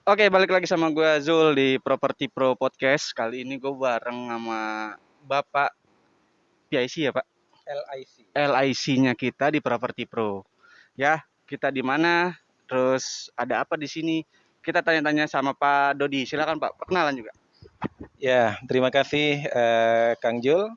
Oke, balik lagi sama gue Zul di Property Pro Podcast. Kali ini gue bareng sama Bapak PIC ya Pak, LIC. LIC-nya kita di Property Pro. Ya, kita di mana? Terus ada apa di sini? Kita tanya-tanya sama Pak Dodi. Silakan Pak, perkenalan juga. Ya, terima kasih Kang Jul.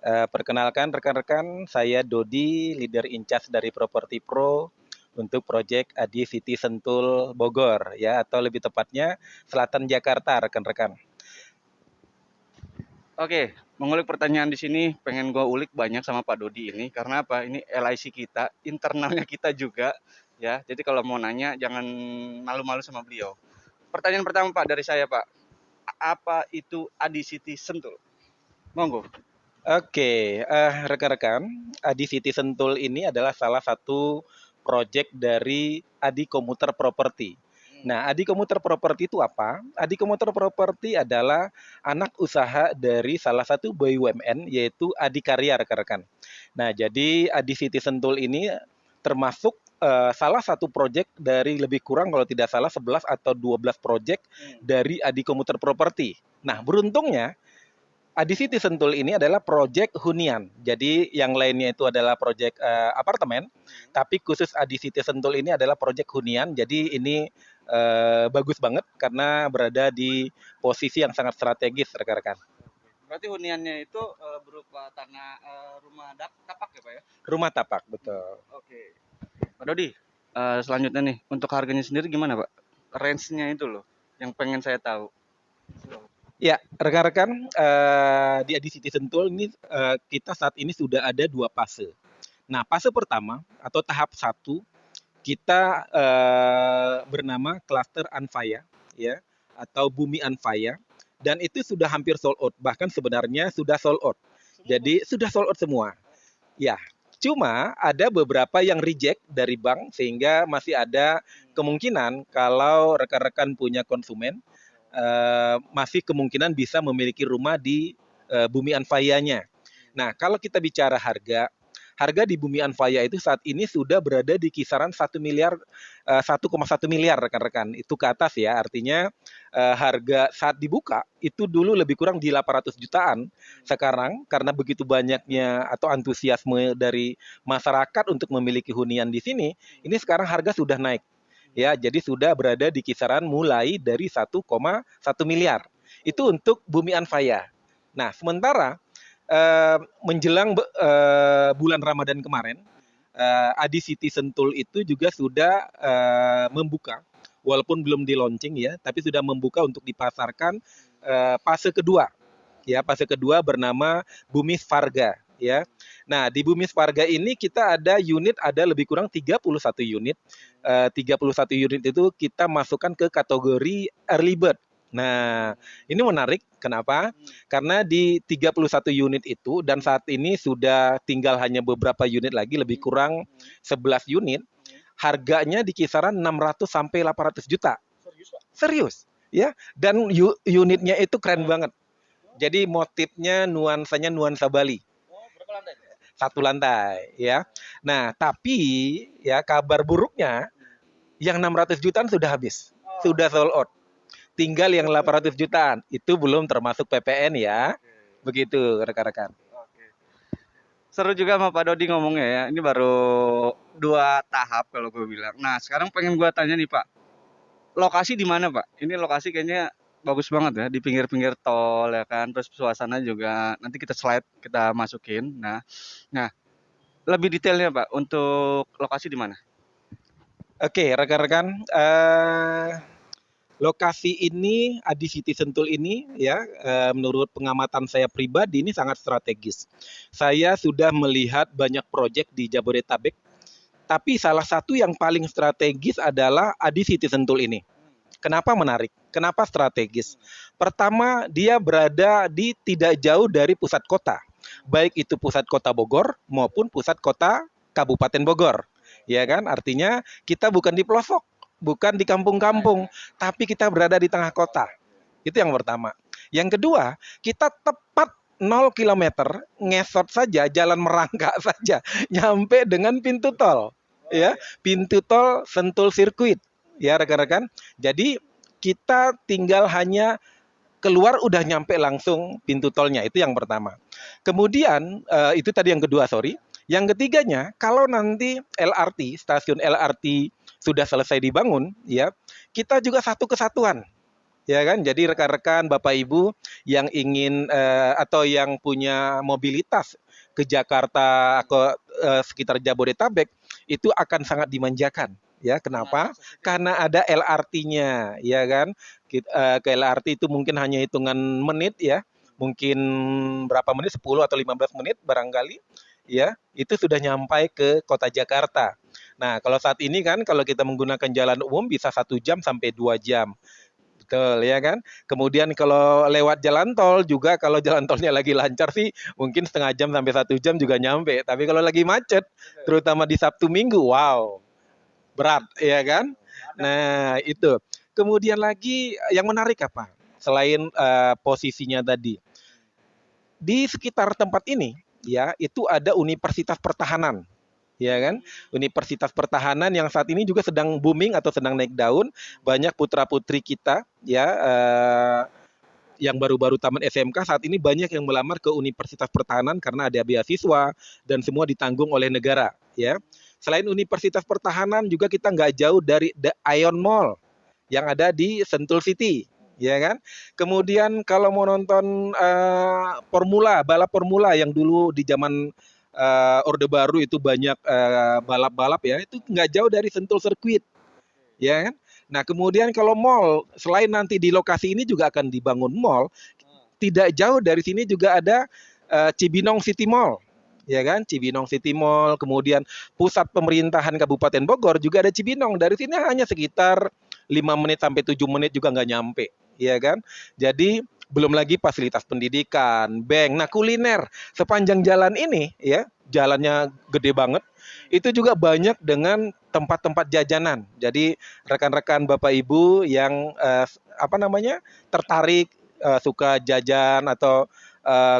Perkenalkan rekan-rekan, saya Dodi, leader in charge dari Property Pro untuk proyek Adi City Sentul Bogor, ya, atau lebih tepatnya Selatan Jakarta, rekan-rekan. Oke, mengulik pertanyaan di sini pengen gue ulik banyak sama Pak Dodi ini karena apa? Ini LIC kita, internalnya kita juga ya. Jadi kalau mau nanya jangan malu-malu sama beliau. Pertanyaan pertama Pak dari saya Pak, apa itu Adi City Sentul? Monggo. Oke, rekan-rekan, Adi City Sentul ini adalah salah satu proyek dari Adi Komuter Property. Nah, Adi Komuter Property itu apa? Adi Komuter Property adalah anak usaha dari salah satu BUMN yaitu Adi Karya, rekan-rekan. Nah, jadi Adi City Sentul ini termasuk salah satu proyek dari lebih kurang kalau tidak salah 11 atau 12 proyek dari Adi Komuter Property. Nah, beruntungnya Adi City Sentul ini adalah proyek hunian. Jadi yang lainnya itu adalah proyek apartemen, tapi khusus Adi City Sentul ini adalah proyek hunian. Jadi ini bagus banget karena berada di posisi yang sangat strategis, rekan-rekan. Berarti huniannya itu berupa tanah rumah tapak ya Pak ya? Rumah tapak, betul. Oke. Pak Dodi, selanjutnya nih untuk harganya sendiri gimana Pak? Range-nya itu loh yang pengen saya tahu. Ya, rekan-rekan, di Adi City Sentul ini kita saat ini sudah ada dua fase. Nah, fase pertama atau tahap satu kita bernama Cluster Anfaya, ya, atau Bumi Anfaya, dan itu sudah hampir sold out, bahkan sebenarnya sudah sold out. Jadi sudah sold out semua. Ya, cuma ada beberapa yang reject dari bank sehingga masih ada kemungkinan kalau rekan-rekan punya konsumen masih kemungkinan bisa memiliki rumah di Bumi Anfaya-nya. Nah, kalau kita bicara harga, harga di Bumi Anfaya itu saat ini sudah berada di kisaran 1 miliar, 1,1 miliar rekan-rekan. Itu ke atas ya, artinya harga saat dibuka itu dulu lebih kurang di 800 jutaan. Sekarang karena begitu banyaknya atau antusiasme dari masyarakat untuk memiliki hunian di sini, ini sekarang harga sudah naik. Ya, jadi sudah berada di kisaran mulai dari 1,1 miliar. Itu untuk Bumi Anfaya. Nah, sementara menjelang bulan Ramadan kemarin, Adi City Sentul itu juga sudah membuka, walaupun belum di launching ya, tapi sudah membuka untuk dipasarkan fase kedua. Ya, fase kedua bernama Bumi Varga. Ya, nah di Bumi Varga ini kita ada lebih kurang 31 unit. 31 unit itu kita masukkan ke kategori early bird. Nah, ini menarik. Kenapa? Karena di 31 unit itu dan saat ini sudah tinggal hanya beberapa unit lagi, lebih kurang 11 unit. Harganya di kisaran 600 sampai 800 juta. Serius, ya. Dan unitnya itu keren banget. Jadi motifnya nuansanya nuansa Bali. Satu lantai, ya. Nah, tapi ya kabar buruknya yang 600 jutaan sudah habis. Sudah sold out. Tinggal yang 800 jutaan. Itu belum termasuk PPN ya. Begitu rekan-rekan. Seru juga sama Pak Dodi ngomongnya ya. Ini baru dua tahap kalau gue bilang. Nah, sekarang pengen gue tanya nih Pak. Lokasi di mana Pak? Ini lokasi kayaknya bagus banget ya di pinggir-pinggir tol ya kan. Terus suasana juga nanti kita slide kita masukin. Nah, lebih detailnya Pak untuk lokasi di mana? Oke, rekan-rekan, lokasi ini Adi City Sentul ini ya, menurut pengamatan saya pribadi ini sangat strategis. Saya sudah melihat banyak proyek di Jabodetabek, tapi salah satu yang paling strategis adalah Adi City Sentul ini. Kenapa menarik? Kenapa strategis? Pertama, dia berada di tidak jauh dari pusat kota, baik itu pusat kota Bogor maupun pusat kota Kabupaten Bogor. Ya kan? Artinya kita bukan di pelosok, bukan di kampung-kampung, tapi kita berada di tengah kota. Itu yang pertama. Yang kedua, kita tepat 0 kilometer ngesot saja, jalan merangkak saja, nyampe dengan pintu tol. Ya, pintu tol Sentul Sirkuit. Ya rekan-rekan. Jadi kita tinggal hanya keluar udah nyampe langsung pintu tolnya, itu yang pertama. Kemudian itu tadi yang kedua, sorry. Yang ketiganya, kalau nanti LRT, stasiun LRT sudah selesai dibangun, ya, kita juga satu kesatuan, ya kan? Jadi rekan-rekan, Bapak Ibu yang ingin atau yang punya mobilitas ke Jakarta, ke sekitar Jabodetabek, itu akan sangat dimanjakan. Ya, kenapa? Karena ada LRT-nya, ya kan? Ke LRT itu mungkin hanya hitungan menit ya, mungkin berapa menit, 10 atau 15 menit barangkali, ya, itu sudah nyampai ke kota Jakarta. Nah, kalau saat ini kan, kalau kita menggunakan jalan umum bisa 1 jam sampai 2 jam. Betul, ya kan? Kemudian kalau lewat jalan tol juga, kalau jalan tolnya lagi lancar sih mungkin setengah jam sampai 1 jam juga nyampe. Tapi kalau lagi macet, terutama di Sabtu Minggu, wow, berat, ya kan? Nah, itu. Kemudian lagi yang menarik apa? Selain posisinya tadi, di sekitar tempat ini, ya, itu ada Universitas Pertahanan, ya kan? Universitas Pertahanan yang saat ini juga sedang booming atau sedang naik daun. Banyak putra-putri kita, ya, yang baru-baru tamat SMK saat ini banyak yang melamar ke Universitas Pertahanan karena ada beasiswa dan semua ditanggung oleh negara, ya. Selain Universitas Pertahanan juga kita nggak jauh dari The Ion Mall yang ada di Sentul City, ya kan? Kemudian kalau mau nonton balap formula yang dulu di zaman Orde Baru itu banyak balap-balap ya, itu nggak jauh dari Sentul Circuit, ya kan? Nah, kemudian kalau mall, selain nanti di lokasi ini juga akan dibangun mall, tidak jauh dari sini juga ada Cibinong City Mall, ya kan? Cibinong City Mall, kemudian pusat pemerintahan Kabupaten Bogor juga ada Cibinong. Dari sini hanya sekitar 5 menit sampai 7 menit juga nggak nyampe, ya kan? Jadi belum lagi fasilitas pendidikan, bank. Nah, kuliner sepanjang jalan ini, ya, jalannya gede banget. Itu juga banyak dengan tempat-tempat jajanan. Jadi rekan-rekan Bapak Ibu yang tertarik suka jajan atau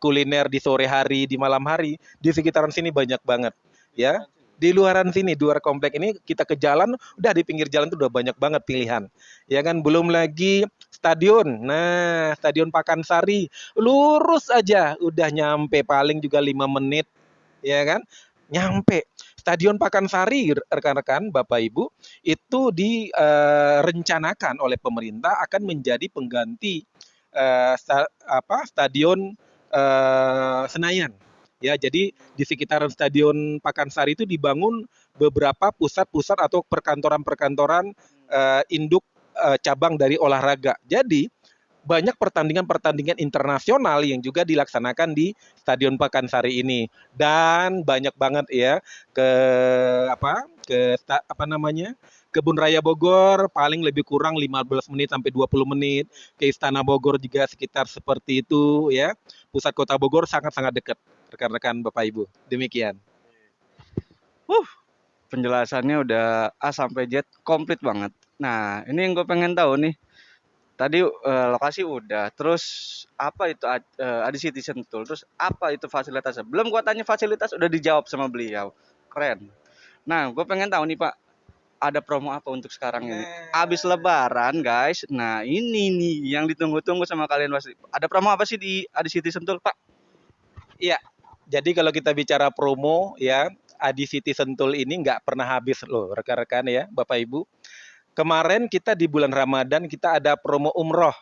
kuliner di sore hari, di malam hari, di sekitaran sini banyak banget, ya. Di luaran sini, di luar komplek ini kita ke jalan, udah di pinggir jalan tuh udah banyak banget pilihan. Ya kan, belum lagi stadion. Nah, Stadion Pakansari, lurus aja udah nyampe paling juga 5 menit, ya kan? Nyampe. Stadion Pakansari, rekan-rekan, Bapak Ibu, itu direncanakan oleh pemerintah akan menjadi pengganti Stadion Senayan. Ya, jadi di sekitaran Stadion Pakansari itu dibangun beberapa pusat-pusat atau perkantoran-perkantoran induk cabang dari olahraga. Jadi banyak pertandingan-pertandingan internasional yang juga dilaksanakan di Stadion Pakansari ini, dan banyak banget ya ke Kebun Raya Bogor paling lebih kurang 15 menit sampai 20 menit, ke Istana Bogor juga sekitar seperti itu ya. Pusat Kota Bogor sangat-sangat dekat, rekan-rekan Bapak Ibu. Demikian. Penjelasannya udah A sampai Z komplit banget. Nah, ini yang gue pengen tahu nih. Tadi lokasi udah, terus apa itu ADCity Sentul, terus apa itu fasilitasnya? Belum gua tanya fasilitas udah dijawab sama beliau. Keren. Nah, gue pengen tahu nih Pak, ada promo apa untuk sekarang ini? Abis Lebaran guys. Nah, ini nih yang ditunggu-tunggu sama kalian pasti. Ada promo apa sih di ADCity Sentul Pak? Iya, jadi kalau kita bicara promo ya, ADCity Sentul ini nggak pernah habis loh rekan-rekan ya, Bapak Ibu. Kemarin kita di bulan Ramadan kita ada promo umroh,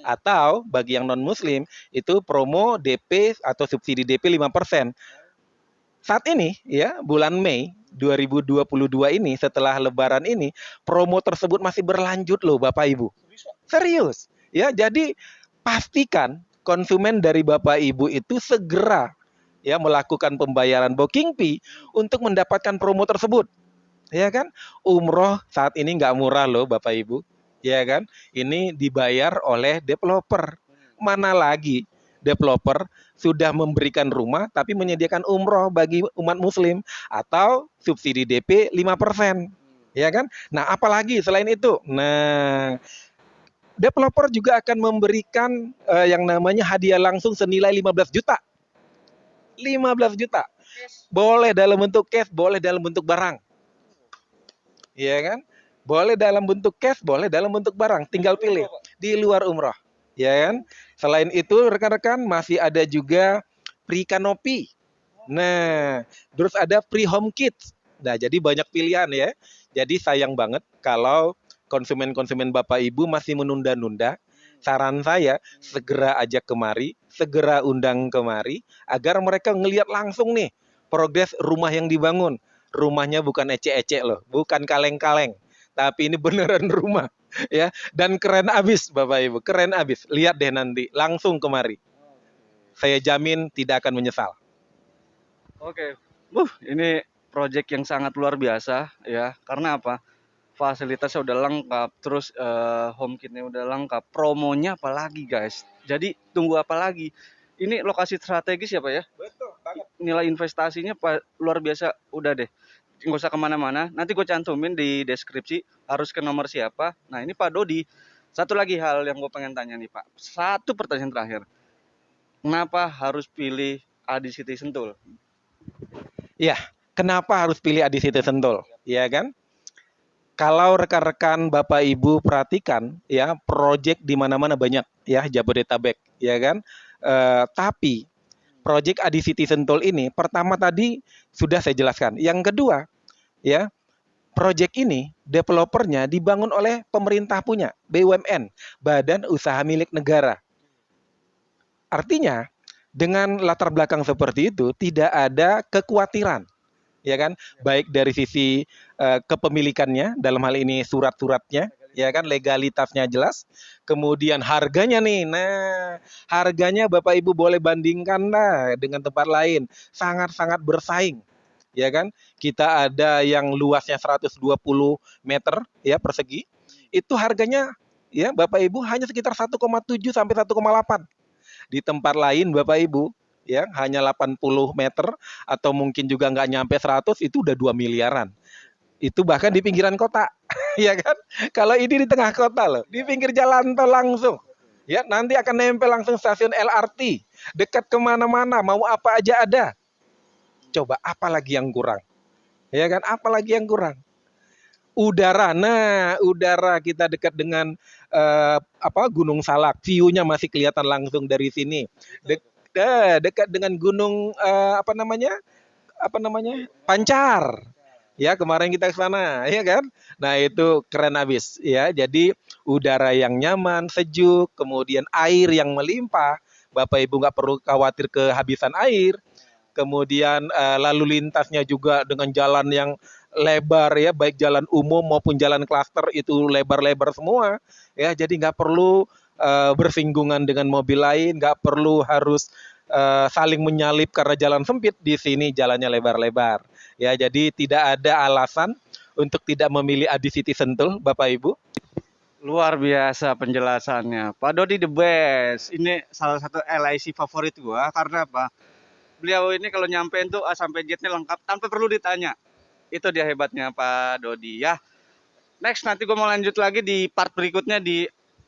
atau bagi yang non muslim itu promo DP atau subsidi DP 5%. Saat ini ya, bulan Mei 2022 ini, setelah lebaran ini, promo tersebut masih berlanjut loh Bapak Ibu. Serius. Ya, jadi pastikan konsumen dari Bapak Ibu itu segera ya melakukan pembayaran booking fee untuk mendapatkan promo tersebut. Ya kan, umroh saat ini nggak murah loh Bapak Ibu, ya kan, ini dibayar oleh developer. Mana lagi developer sudah memberikan rumah tapi menyediakan umroh bagi umat muslim atau subsidi DP 5%, ya kan. Nah, apalagi selain itu, nah, developer juga akan memberikan yang namanya hadiah langsung senilai 15 juta. 15 juta. Boleh dalam bentuk cash, boleh dalam bentuk barang. Iya kan? Boleh dalam bentuk cash, boleh dalam bentuk barang, tinggal pilih. Di luar umroh, ya kan? Selain itu rekan-rekan masih ada juga free canopy. Nah, terus ada free home kits. Nah, jadi banyak pilihan ya. Jadi sayang banget kalau konsumen-konsumen Bapak Ibu masih menunda-nunda. Saran saya segera ajak kemari, segera undang kemari agar mereka ngelihat langsung nih progres rumah yang dibangun. Rumahnya bukan ecek-ecek loh, bukan kaleng-kaleng, tapi ini beneran rumah ya, dan keren abis Bapak Ibu, keren abis. Lihat deh nanti, langsung kemari. Saya jamin tidak akan menyesal. Oke. Ini project yang sangat luar biasa ya. Karena apa? Fasilitasnya udah lengkap, terus home kitnya udah lengkap, promonya apalagi guys. Jadi tunggu apa lagi? Ini lokasi strategis ya Pak ya? Betul banget. Nilai investasinya luar biasa. Udah deh, nggak usah kemana-mana. Nanti gue cantumin di deskripsi harus ke nomor siapa. Nah ini Pak Dodi. Satu lagi hal yang gue pengen tanya nih Pak. Satu pertanyaan terakhir. Kenapa harus pilih Adi City Sentul? Ya, kenapa harus pilih Adi City Sentul? Ya kan? Kalau rekan-rekan Bapak Ibu perhatikan ya, project di mana-mana banyak ya, Jabodetabek, ya kan? Tapi project Adi City Sentul ini pertama tadi sudah saya jelaskan. Yang kedua, ya, project ini developernya dibangun oleh pemerintah punya, BUMN, Badan Usaha Milik Negara. Artinya, dengan latar belakang seperti itu tidak ada kekhawatiran, ya kan? Baik dari sisi kepemilikannya, dalam hal ini surat-suratnya, ya kan, legalitasnya jelas. Kemudian harganya nih, nah harganya Bapak Ibu boleh bandingkan lah dengan tempat lain, sangat-sangat bersaing, ya kan? Kita ada yang luasnya 120 meter ya persegi, itu harganya ya Bapak Ibu hanya sekitar 1,7 sampai 1,8. Di tempat lain Bapak Ibu ya hanya 80 meter atau mungkin juga nggak nyampe 100, itu udah 2 miliaran. Itu bahkan di pinggiran kota, ya kan? Kalau ini di tengah kota loh, di pinggir jalan tol langsung. Ya, nanti akan nempel langsung stasiun LRT, dekat kemana-mana, mau apa aja ada. Coba apa lagi yang kurang? Ya kan? Apa lagi yang kurang? Udara, nah udara kita dekat dengan Gunung Salak, view-nya masih kelihatan langsung dari sini. Dekat dengan gunung Pancar. Ya, kemarin kita ke sana, ya kan? Nah, itu keren abis ya. Jadi udara yang nyaman, sejuk, kemudian air yang melimpah. Bapak Ibu nggak perlu khawatir kehabisan air. Kemudian lalu lintasnya juga dengan jalan yang lebar ya, baik jalan umum maupun jalan klaster itu lebar-lebar semua ya, jadi nggak perlu bersinggungan dengan mobil lain, nggak perlu harus saling menyalip karena jalan sempit. Di sini jalannya lebar-lebar ya, jadi tidak ada alasan untuk tidak memilih Adi City Sentul Bapak Ibu. Luar biasa penjelasannya. Pak Dodi the best. Ini salah satu LIC favorit gua karena apa? Beliau ini kalau nyampein tuh A sampai Z-nya lengkap tanpa perlu ditanya. Itu dia hebatnya Pak Dodi ya. Next nanti gue mau lanjut lagi di part berikutnya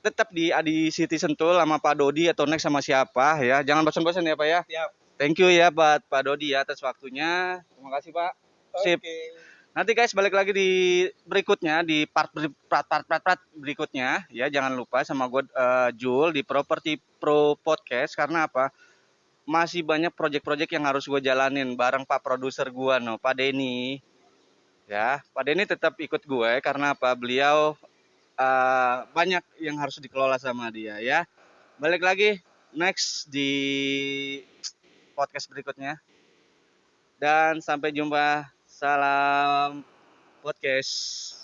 tetap di Adi City Sentul sama Pak Dodi atau next sama siapa ya. Jangan bosan-bosan ya Pak ya. Siap. Thank you ya Pak Dodi ya atas waktunya. Terima kasih Pak. Sip. Nanti guys balik lagi di berikutnya di part berikutnya ya, jangan lupa sama gue Jul di Property Pro Podcast. Karena apa? Masih banyak project-project yang harus gue jalanin bareng Pak produser gue Pak Denny. Ya, Pak Denny tetap ikut gue karena apa? Beliau banyak yang harus dikelola sama dia ya. Balik lagi next di podcast berikutnya. Dan sampai jumpa. Salam podcast.